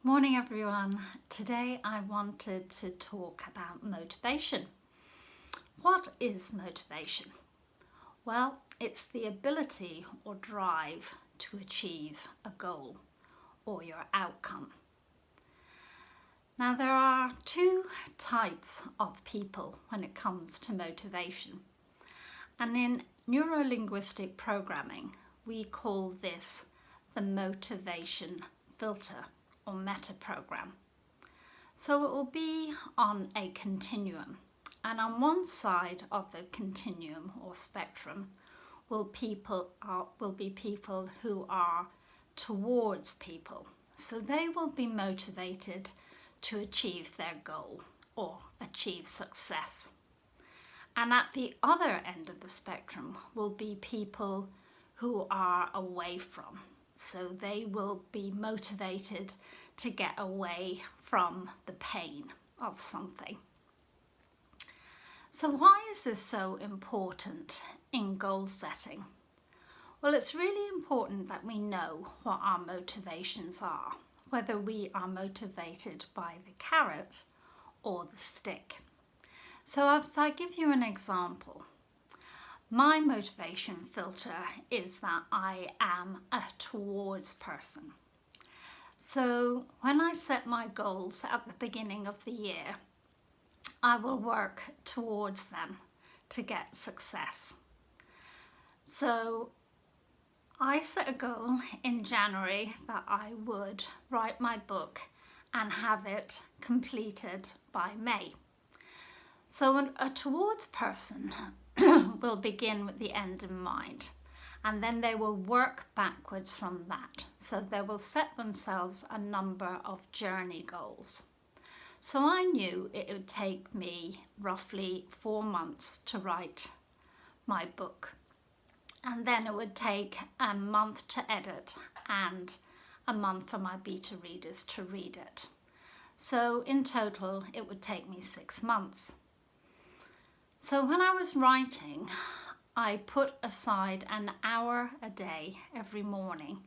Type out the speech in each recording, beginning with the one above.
Morning everyone. Today I wanted to talk about motivation. What is motivation? Well, it's the ability or drive to achieve a goal or your outcome. Now there are two types of people when it comes to motivation. And in neuro-linguistic programming, we call this the motivation filter or meta program. So it will be on a continuum, and on one side of the continuum or spectrum will be people who are towards people. So they will be motivated to achieve their goal or achieve success. And at the other end of the spectrum will be people who are away from. So they will be motivated to get away from the pain of something. So why is this so important in goal setting? Well, it's really important that we know what our motivations are, whether we are motivated by the carrot or the stick. So if I give you an example, my motivation filter is that I am a towards person. So when I set my goals at the beginning of the year, I will work towards them to get success. So I set a goal in January that I would write my book and have it completed by May. So a towards person will begin with the end in mind, and then they will work backwards from that. So they will set themselves a number of journey goals. So I knew it would take me roughly 4 months to write my book, and then it would take a month to edit and a month for my beta readers to read it. So in total it would take me 6 months. So when I was writing, I put aside an hour a day every morning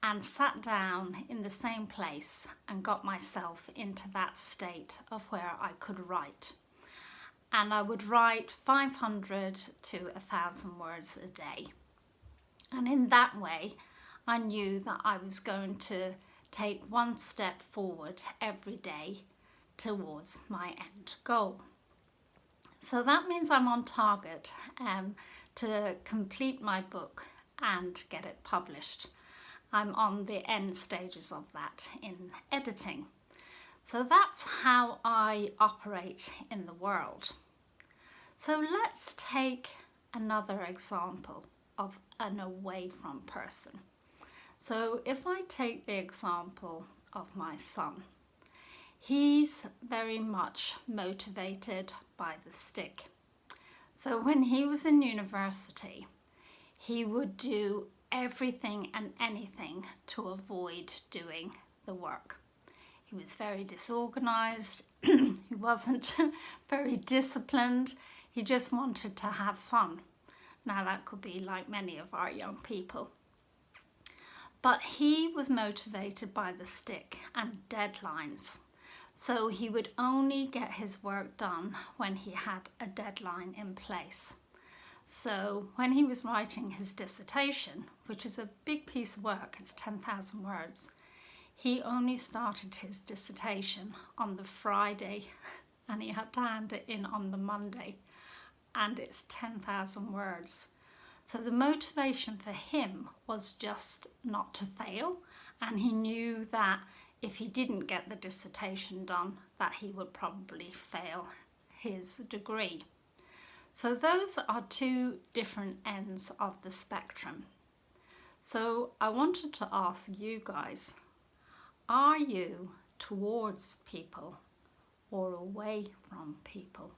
and sat down in the same place and got myself into that state of where I could write. And I would write 500 to 1,000 words a day. And in that way, I knew that I was going to take one step forward every day towards my end goal. So that means I'm on target to complete my book and get it published. I'm on the end stages of that in editing. So that's how I operate in the world. So let's take another example of an away from person. So if I take the example of my son, he's very much motivated by the stick. So when he was in university, he would do everything and anything to avoid doing the work. He was very disorganized, he wasn't very disciplined, he just wanted to have fun. Now that could be like many of our young people. But he was motivated by the stick and deadlines. So he would only get his work done when he had a deadline in place. So when he was writing his dissertation, which is a big piece of work, it's 10,000 words, he only started his dissertation on the Friday and he had to hand it in on the Monday, and it's 10,000 words. So the motivation for him was just not to fail, and he knew that if he didn't get the dissertation done, that he would probably fail his degree. So those are two different ends of the spectrum. So I wanted to ask you guys, are you towards people or away from people?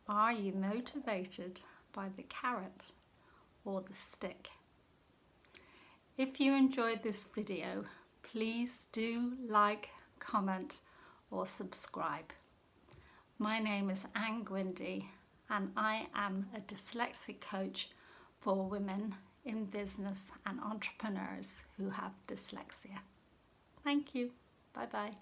Are you motivated by the carrot or the stick? If you enjoyed this video, please do like, comment or subscribe. My name is Anne Gwindy and I am a dyslexic coach for women in business and entrepreneurs who have dyslexia. Thank you. Bye bye.